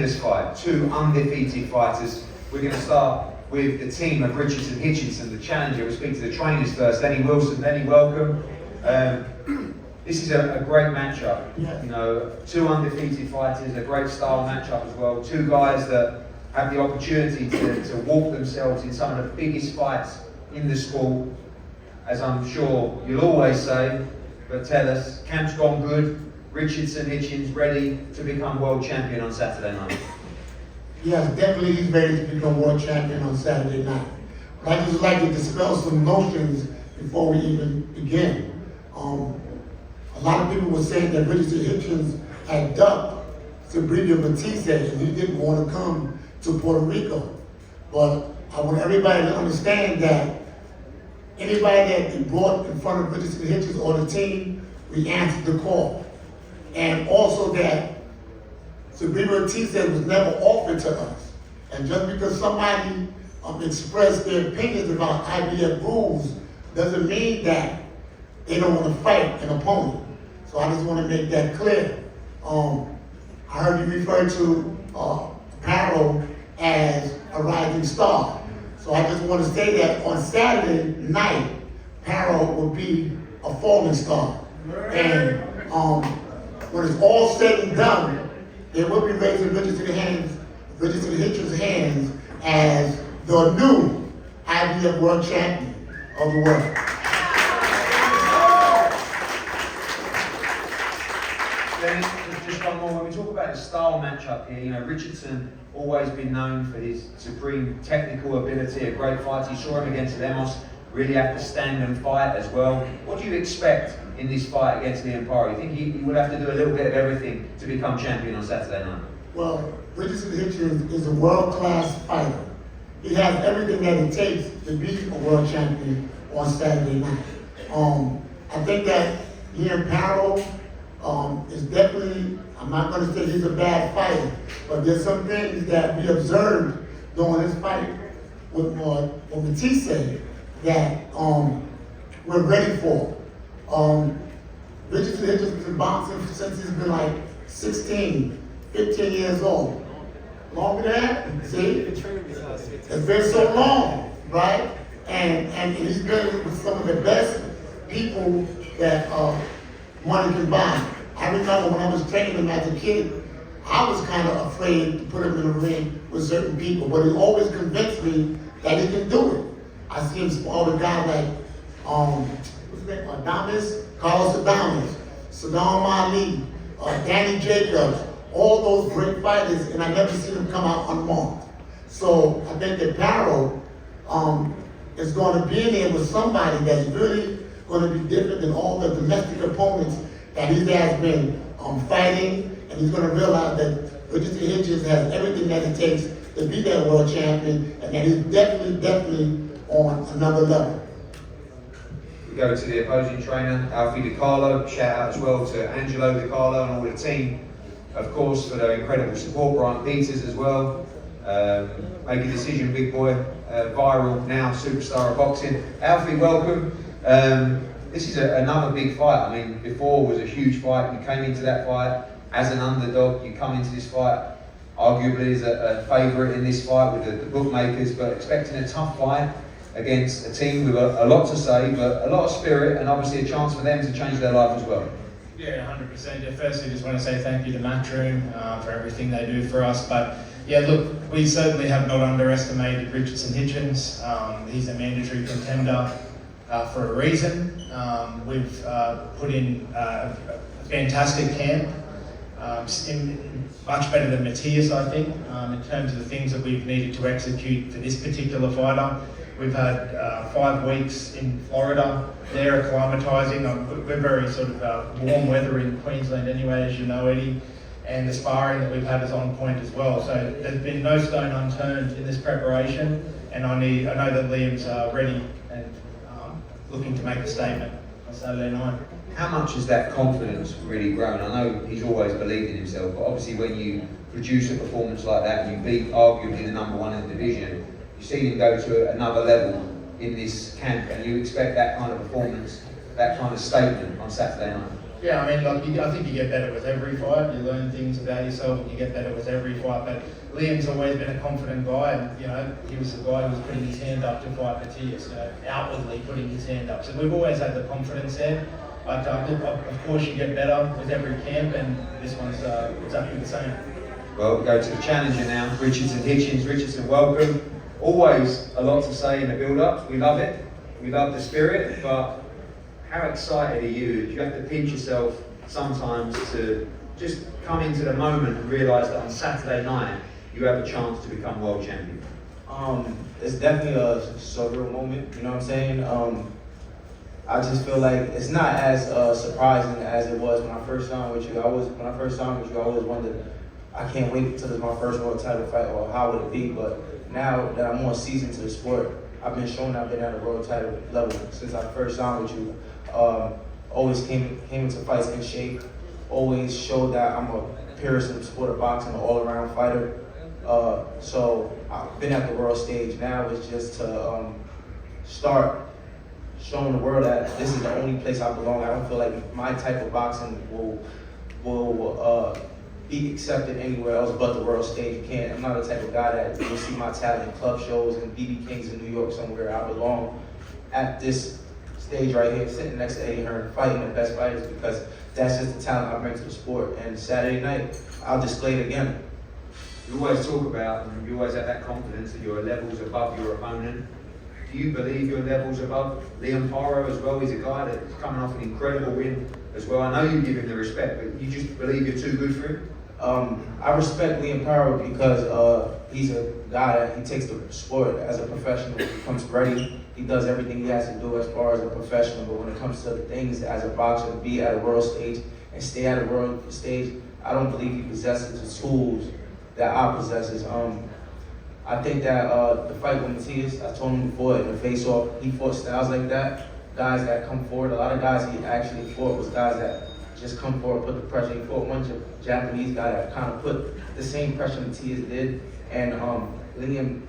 This fight, two undefeated fighters. We're going to start with the team of Richardson Hitchens, the challenger. We'll speak to the trainers first. Lenny Wilson, Lenny, welcome. This is a great matchup. Yeah. You know, two undefeated fighters, a great style matchup as well. Two guys that have the opportunity to walk themselves in some of the biggest fights in the sport, as I'm sure you'll always say. But tell us, camp's gone good. Richardson Hitchens ready to become world champion on Saturday night. Yes, definitely he's ready to become world champion on Saturday night. But I just like to dispel some notions before we even begin. A lot of people were saying that Richardson Hitchens had ducked Sabrina Batista and he didn't want to come to Puerto Rico. But I want everybody to understand that anybody that they brought in front of Richardson Hitchens or the team, we answered the call. And also that Sabrina Batista was never offered to us. And just because somebody expressed their opinions about IBF rules doesn't mean that they don't want to fight an opponent. So I just want to make that clear. I heard you refer to Paro as a rising star. So I just want to say that on Saturday night, Paro will be a falling star. And when it's all said and done, they will be raising Richardson Hitchens' hands as the new IBF world champion of the world. Then, just one more. When we talk about the style matchup here, you know, Richardson always been known for his supreme technical ability, a great fight. You saw him against Lemos, really have to stand and fight as well. What do you expect in this fight against Liam Paro? You think he would have to do a little bit of everything to become champion on Saturday night? Well, Richardson Hitchens is a world-class fighter. He has everything that it takes to be a world champion on Saturday night. I think that Liam Paro is definitely, I'm not going to say he's a bad fighter, but there's some things that we observed during this fight with Batista that we're ready for. Richardson Hitchens has been boxing since he's been like 16, 15 years old. Longer than that, see? It's been so long, right? And he's been with some of the best people that money can buy. I remember when I was training him as a kid, I was kind of afraid to put him in a ring with certain people, but he always convinced me that he can do it. I see him spar with a guy like, what's his name, Carlos Adames, Saddam Ali, Danny Jacobs, all those great fighters, and I never seen them come out unmarked. So I think that Paro is going to be in there with somebody that's really going to be different than all the domestic opponents that he has been fighting, and he's going to realize that Richardson Hitchens has everything that it takes to be that world champion, and that he's definitely on another level. We go to the opposing trainer, Alfie DiCarlo. Shout out as well to Angelo DiCarlo and all the team, of course, for their incredible support. Brian Peters as well. Make a decision, big boy. Viral now, superstar of boxing. Alfie, welcome. This is another big fight. I mean, before was a huge fight. You came into that fight as an underdog. You come into this fight arguably as a favourite in this fight with the bookmakers, but expecting a tough fight against a team with a lot to say, but a lot of spirit, and obviously a chance for them to change their life as well. Yeah, 100%. Yeah, firstly, just want to say thank you to Matchroom for everything they do for us. But yeah, look, we certainly have not underestimated Richardson Hitchens. He's a mandatory contender for a reason. We've put in a fantastic camp, much better than Matthias, I think, in terms of the things that we've needed to execute for this particular fighter. We've had 5 weeks in Florida. They're acclimatising. We're very sort of warm weather in Queensland anyway, as you know, Eddie. And the sparring that we've had is on point as well. So there's been no stone unturned in this preparation. And I know that Liam's ready and looking to make a statement on Saturday night. How much has that confidence really grown? I know he's always believed in himself, but obviously when you produce a performance like that and you beat arguably the #1 in the division, you've seen him go to another level in this camp, and you expect that kind of performance, that kind of statement on Saturday night. Yeah, I mean, I think you get better with every fight. You learn things about yourself, and you get better with every fight. But Liam's always been a confident guy, and he was the guy who was putting his hand up to fight Matthias, outwardly putting his hand up. So we've always had the confidence there. But of course, you get better with every camp, and this one's exactly the same. Well, we go to the challenger now, Richardson Hitchens. Richardson, welcome. Always a lot to say in the build-up. We love it. We love the spirit, but how excited are you? Do you have to pinch yourself sometimes to just come into the moment and realise that on Saturday night you have a chance to become world champion? It's definitely a surreal moment, you know what I'm saying? I just feel like it's not as surprising as it was when I first signed with you. When I first signed with you, I always wondered, I can't wait until it's my first world title fight, or how would it be? But now that I'm more seasoned to the sport, I've been shown I've been at a world title level since I first signed with you. Always came into fights in shape. Always showed that I'm a purist in the sport of boxing, an all-around fighter. So I've been at the world stage. Now it's just to start showing the world that this is the only place I belong. I don't feel like my type of boxing will be accepted anywhere else but the world stage. I'm not the type of guy that you'll see my talent in club shows and BB Kings in New York somewhere. I belong at this stage right here, sitting next to Eddie Hearn, fighting the best fighters, because that's just the talent I bring to the sport. And Saturday night, I'll display it again. You always talk about, and you always have that confidence that you're levels above your opponent. Do you believe you're levels above Liam Paro as well? He's a guy that's coming off an incredible win as well. I know you give him the respect, but you just believe you're too good for him? I respect Liam Paro because he's a guy that he takes the sport as a professional. He comes ready. He does everything he has to do as far as a professional. But when it comes to the things as a boxer, to be at a world stage and stay at a world stage, I don't believe he possesses the tools that I possesses. I think that the fight with Matthias, I told him before in the face-off, he fought styles like that. Guys that come forward. A lot of guys he actually fought was guys that just come forward, put the pressure. He fought one Japanese guy that kind of put the same pressure Matthias did. And Liam,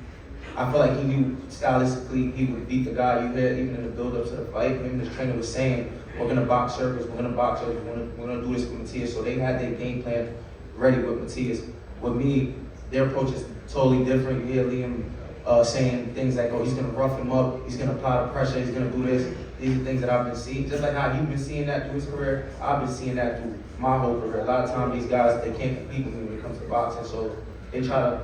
I feel like he knew stylistically he would beat the guy. You hear even in the build-up to the fight, him and his trainer was saying, we're gonna box circles, we're gonna do this with Matthias. So they had their game plan ready with Matthias. With me, their approach is totally different. You hear Liam saying things like, oh, he's gonna rough him up, he's gonna apply the pressure, he's gonna do this. These are things that I've been seeing. Just like how you've been seeing that through his career, I've been seeing that through my whole career. A lot of times these guys, they can't compete with me when it comes to boxing, so they try to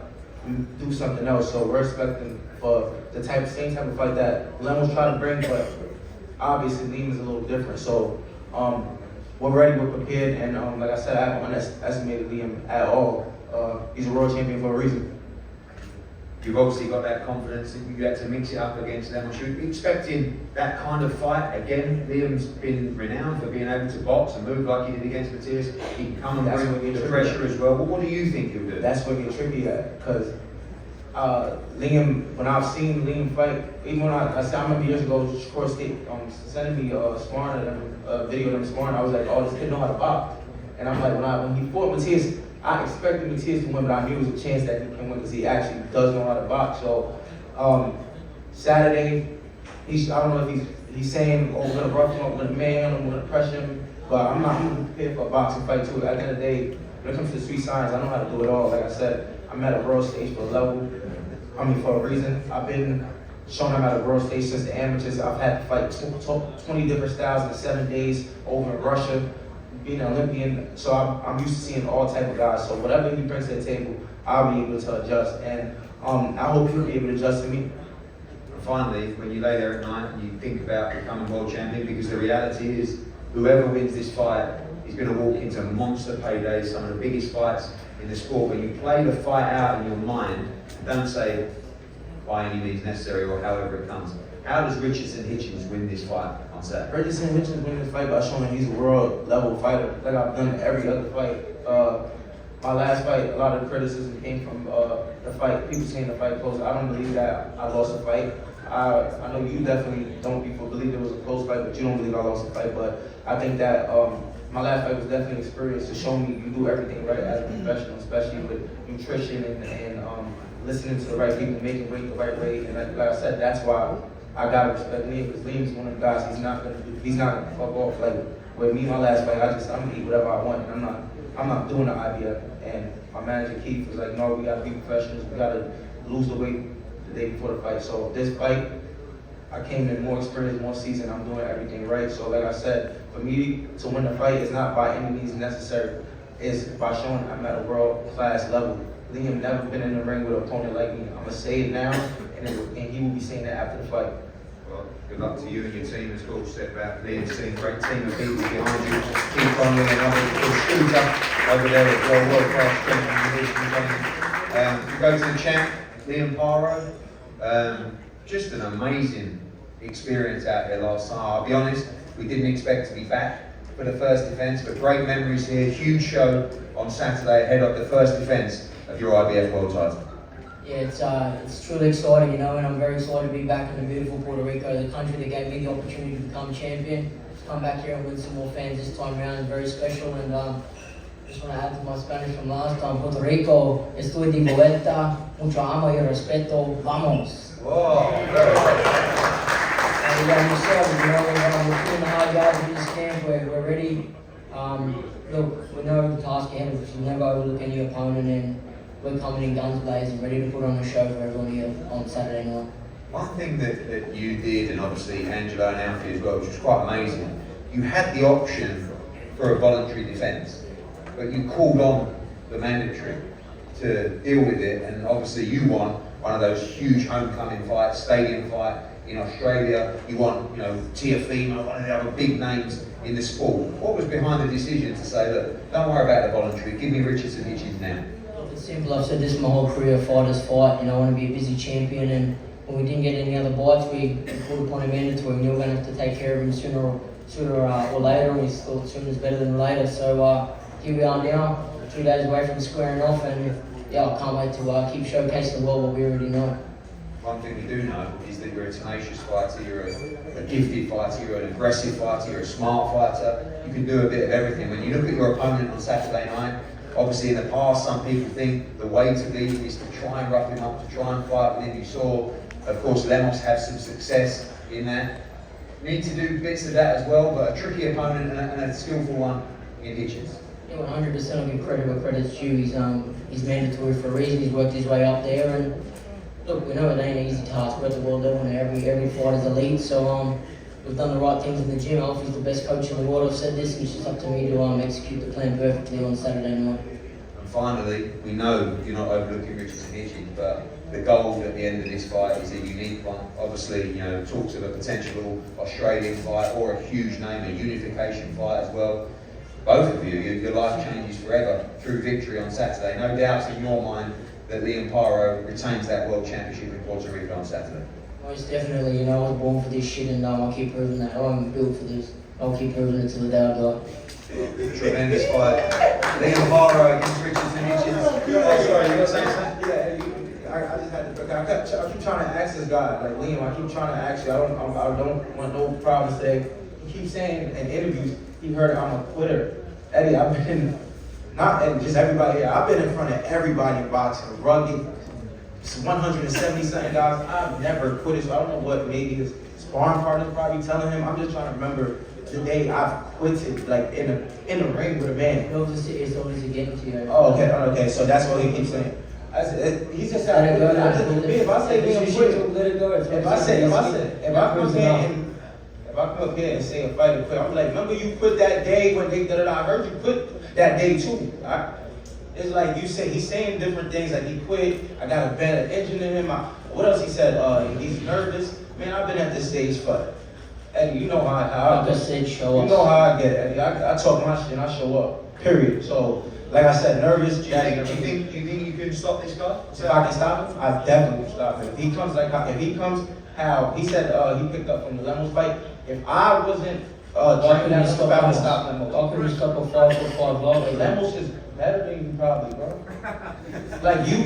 do something else. So we're expecting for the same type of fight that Lemons try to bring, but obviously Liam is a little different. So we're ready, we're prepared, and like I said, I haven't underestimated Liam at all. He's a world champion for a reason. You've obviously got that confidence that you had to mix it up against them. Should we be expecting that kind of fight again? Liam's been renowned for being able to box and move like he did against Matthias. He can come and bring the pressure as well. But what do you think he'll do? That's where you're tricky at, because Liam, when I've seen Liam fight, even when I remember years ago, Short State sending me sparring, a video of them sparring, I was like, oh, this kid know how to box. And I'm like, when he fought Matthias, I expected Matthias to win, but I knew there was a chance that he can win because he actually does know how to box. So Saturday, I don't know if he's saying, oh, we're gonna rough him up with a man, or we're gonna pressure him, but I'm prepared for a boxing fight too. At the end of the day, when it comes to the street science, I know how to do it all. Like I said, I'm at a world stage for a reason. I've been shown I'm at a world stage since the amateurs. I've had to fight 20 different styles in 7 days over in Russia, being an Olympian. So I'm used to seeing all type of guys. So whatever he brings to the table, I'll be able to adjust. And I hope he'll be able to adjust to me. And finally, when you lay there at night and you think about becoming world champion, because the reality is, whoever wins this fight is going to walk into monster paydays, some of the biggest fights in the sport. When you play the fight out in your mind, don't say by any means necessary or however it comes. How does Richardson Hitchens win this fight on Saturday? Richardson Hitchens win this fight by showing that he's a world level fighter, like I've done every other fight. My last fight, a lot of the criticism came from the fight, people saying the fight close. I don't believe that I lost a fight. I know you definitely don't believe it was a close fight, but you don't believe I lost a fight. But I think that my last fight was definitely an experience to show me you do everything right as a professional, especially with nutrition and listening to the right people, making weight the right way. And like I said, that's why I gotta respect Liam, because Liam's one of the guys. He's not gonna fuck off like With me, my last fight, I'm gonna eat whatever I want, and I'm not doing the IBF. And my manager Keith was like, no, we gotta be professionals. We gotta lose the weight the day before the fight. So this fight, I came in more experienced, more seasoned. I'm doing everything right. So like I said, for me to win the fight is not by any means necessary. It's by showing I'm at a world-class level. Liam never been in the ring with an opponent like me. I'm gonna say it now, and he will be saying that after the fight. Well, good luck to you and your team as well. Step back, Liam's team, great team of people behind you. Keep on with another scooter over there as well, world-class training. We go to the champ, Liam Paro. Just an amazing experience out there last time. I'll be honest, we didn't expect to be back for the first defence, but great memories here. Huge show on Saturday ahead of the first defence of your IBF world title. Yeah, it's truly exciting, you know, and I'm very excited to be back in the beautiful Puerto Rico, the country that gave me the opportunity to become champion. To come back here and win some more fans this time around is very special, and just want to add to my Spanish from last time. Puerto Rico, estoy de vuelta, mucho amo y respeto, vamos. Whoa, And yeah, yourself, you know, we're putting the hard yards in this camp, we're ready. Look, we know the task ahead of us, we never overlook any opponent, and we're coming in guns blazing, ready to put on a show for everyone here on Saturday night. one thing that you did, and obviously Angelo and Alfie as well, which was quite amazing, you had the option for a voluntary defence, but you called on the mandatory to deal with it, and obviously you won one of those huge homecoming fights, stadium fight in Australia. You won, you know, Tiafimo, one of the other big names in the sport. What was behind the decision to say, look, don't worry about the voluntary, give me Richardson Hitchens now? It's simple. I've said this my whole career, fighters fight. You know, I want to be a busy champion, and when we didn't get any other bites, we called upon a mandatory. We knew we were going to have to take care of him sooner or later, and we thought sooner is better than later. So here we are now, 2 days away from squaring off, and yeah, I can't wait to keep showcasing the world what we already know. One thing we do know is that you're a tenacious fighter, you're a gifted fighter, you're an aggressive fighter, you're a smart fighter. You can do a bit of everything. When you look at your opponent on Saturday night, obviously in the past some people think the way to beat him is to try and rough him up, to try and fight with him. You saw, of course, Lemos have some success in that. Need to do bits of that as well, but a tricky opponent and a skillful one in Hitchens. Yeah, 100% I'll give credit where credit's due. He's mandatory for a reason. He's worked his way up there, and look, we know it ain't an easy task. We're at the world level, and every fighter's elite. So we've done the right things in the gym. Alfie's the best coach in the world. I've said this, and it's just up to me to execute the plan perfectly on Saturday night. And finally, we know you're not overlooking Richardson Hitchens, but the goal at the end of this fight is a unique one. Obviously, you know, talks of a potential Australian fight or a huge name, a unification fight as well. Both of you, your life changes forever through victory on Saturday. No doubts in your mind that Liam Paro retains that World Championship in Puerto Rico on Saturday. Most definitely, you know, I was born for this shit, and I'll keep proving that. I'm built for this. I'll keep proving it till the day I die. Tremendous fight. Liam Paro against Richardson Hitchens. Oh, sorry, you were saying something? Yeah, I just had to. I keep trying to ask this guy, like Liam. I keep trying to ask you. I don't want no problems today. He keeps saying in interviews he heard I'm a quitter. Eddie, I've been and just everybody here. I've been in front of everybody in boxing, rugged, 170 something guys. I've never quit it, so I don't know what maybe his sparring partner's probably telling him. I'm just trying to remember the day I've quitted, like in a ring with a man. It's obviously getting to you. Oh, okay. So that's what he keeps saying. He's just saying, if I say Liam quit, let it go. if I come up here and say a fighter quit, I'm like, remember you quit that day when they I heard you quit that day too. It's like you say, he's saying different things, like he quit, I got a better engine in him. What else he said? He's nervous. Man, I've been at this stage for, Eddie, you know how I get. You know how I get, Eddie. I talk my shit and I show up, period. So, like I said, nervous. Do you think you can stop this guy? If I can stop him, I definitely can stop him. If he comes how he said he picked up from the Lemos fight, if I wasn't training that stuff, I would stop Lemos. I could just stop a 5'5" block. Lemos is better than you probably, bro. Like you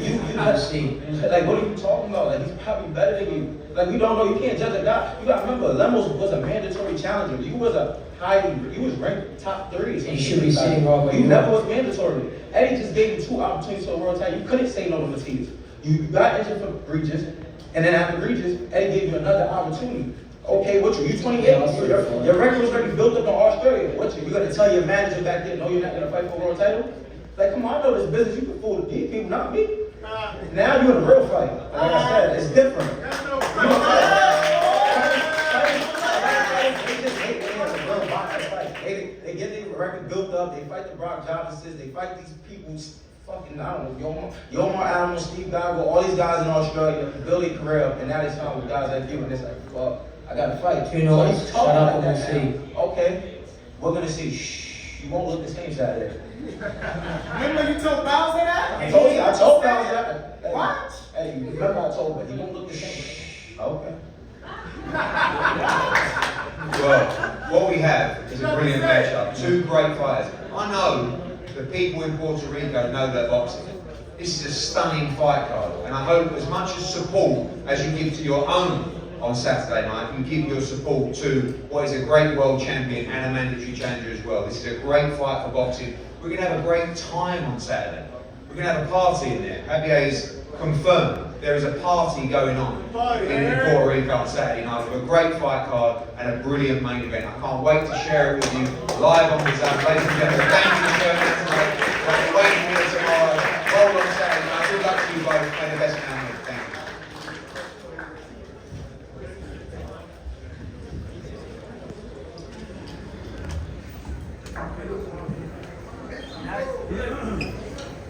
like what are you talking about? Like he's probably better than you. Like we don't know, you can't judge a guy. You gotta remember, Lemos was a mandatory challenger. You was ranked top 3. He should be sitting right where you never was mandatory. Eddie just gave you 2 opportunities to a world title. You couldn't say no to Matias. You got injured for Regis, and then after Regis, Eddie gave you another opportunity. Okay, what you 28? Your record was already built up in Australia. What you gonna tell your manager back there, no, you're not gonna fight for a world title? Like, come on, I know this business. You can fool these people, not me. Now you're in a real fight. Like I said, it's different. They get their record built up. They fight the Brock Johnsons. They fight these people. Fucking, I don't know, Yomar Allen, Steve Goggle, all these guys in Australia build their career up, and now they sign with guys like you, and it's like, fuck, I gotta fight. You know, he's shut talking up like and that we'll now. see. Okay, we're gonna see. Shh, you won't look the same Saturday. Remember you told Bowser that? I told Bowser that. Hey, What? Hey, you remember I told him, he won't look the same. Okay. Well, what we have is a brilliant matchup. Two great fighters. I know the people in Puerto Rico know their boxing. This is a stunning fight card, and I hope as much as support as you give to your own on Saturday night, you give your support to what is a great world champion and a mandatory challenger as well. This is a great fight for boxing. We're going to have a great time on Saturday. We're going to have a party in there. Javier's confirmed there is a party going on in Puerto Rico on Saturday night with a great fight card and a brilliant main event. I can't wait to share it with you live on the zone. Ladies and gentlemen, thank you for joining us tonight. We're waiting here tomorrow. Roll on Saturday night. Good luck to you both. May the best man win. Thank you.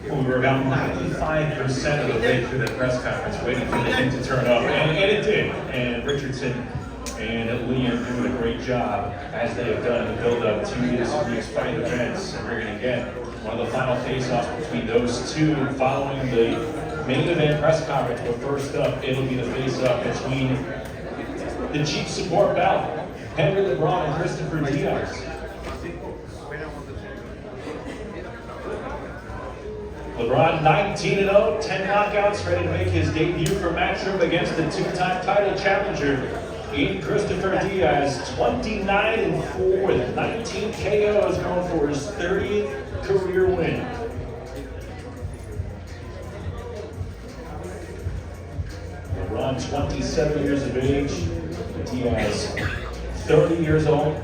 We were about 95% of the way through the press conference, waiting for the thing to turn up, and it did. And Richardson and Liam doing a great job, as they have done in the build-up to this week's fight events. And we're going to get one of the final face-offs between those two following the main event press conference. But first up, it'll be the face-off between the chief support bout, Henry LeBron and Christopher Diaz. LeBron 19-0, 10 knockouts, ready to make his debut for Matchroom against the two-time title challenger in Christopher Diaz. 29-4 with 19 KOs, going for his 30th career win. LeBron 27 years of age, Diaz 30 years old.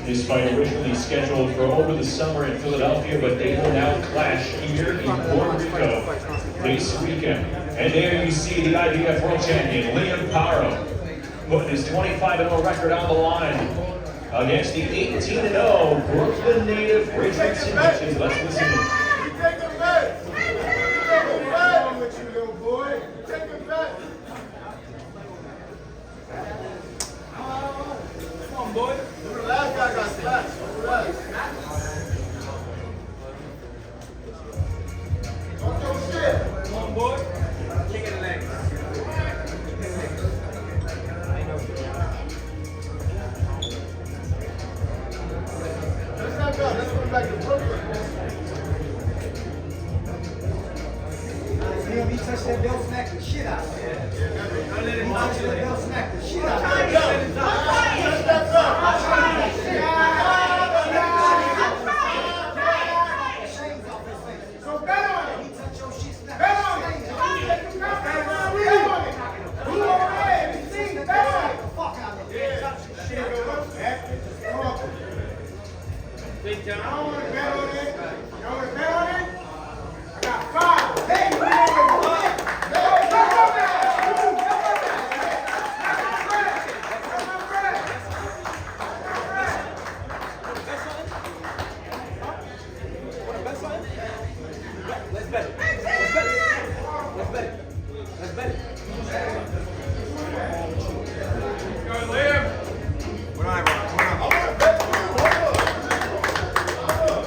This fight originally scheduled for over the summer in Philadelphia, but they will now clash here in Puerto Rico this weekend. And there you see the IBF World Champion, Liam Paro, putting his 25-0 record on the line against the 18-0 Brooklyn native Richardson Hitchens. Let's listen in. Take him back! Take him back with you, little boy! Take him back! Come on, boy. The last guy got slashed. Relax. Don't throw shit. Come on, boy. Kick in the legs. Let's not go. Let's go back to Brooklyn. Liam, he touched that belt, smacked the shit out of him. Don't let him touch that belt, smack the shit out of him.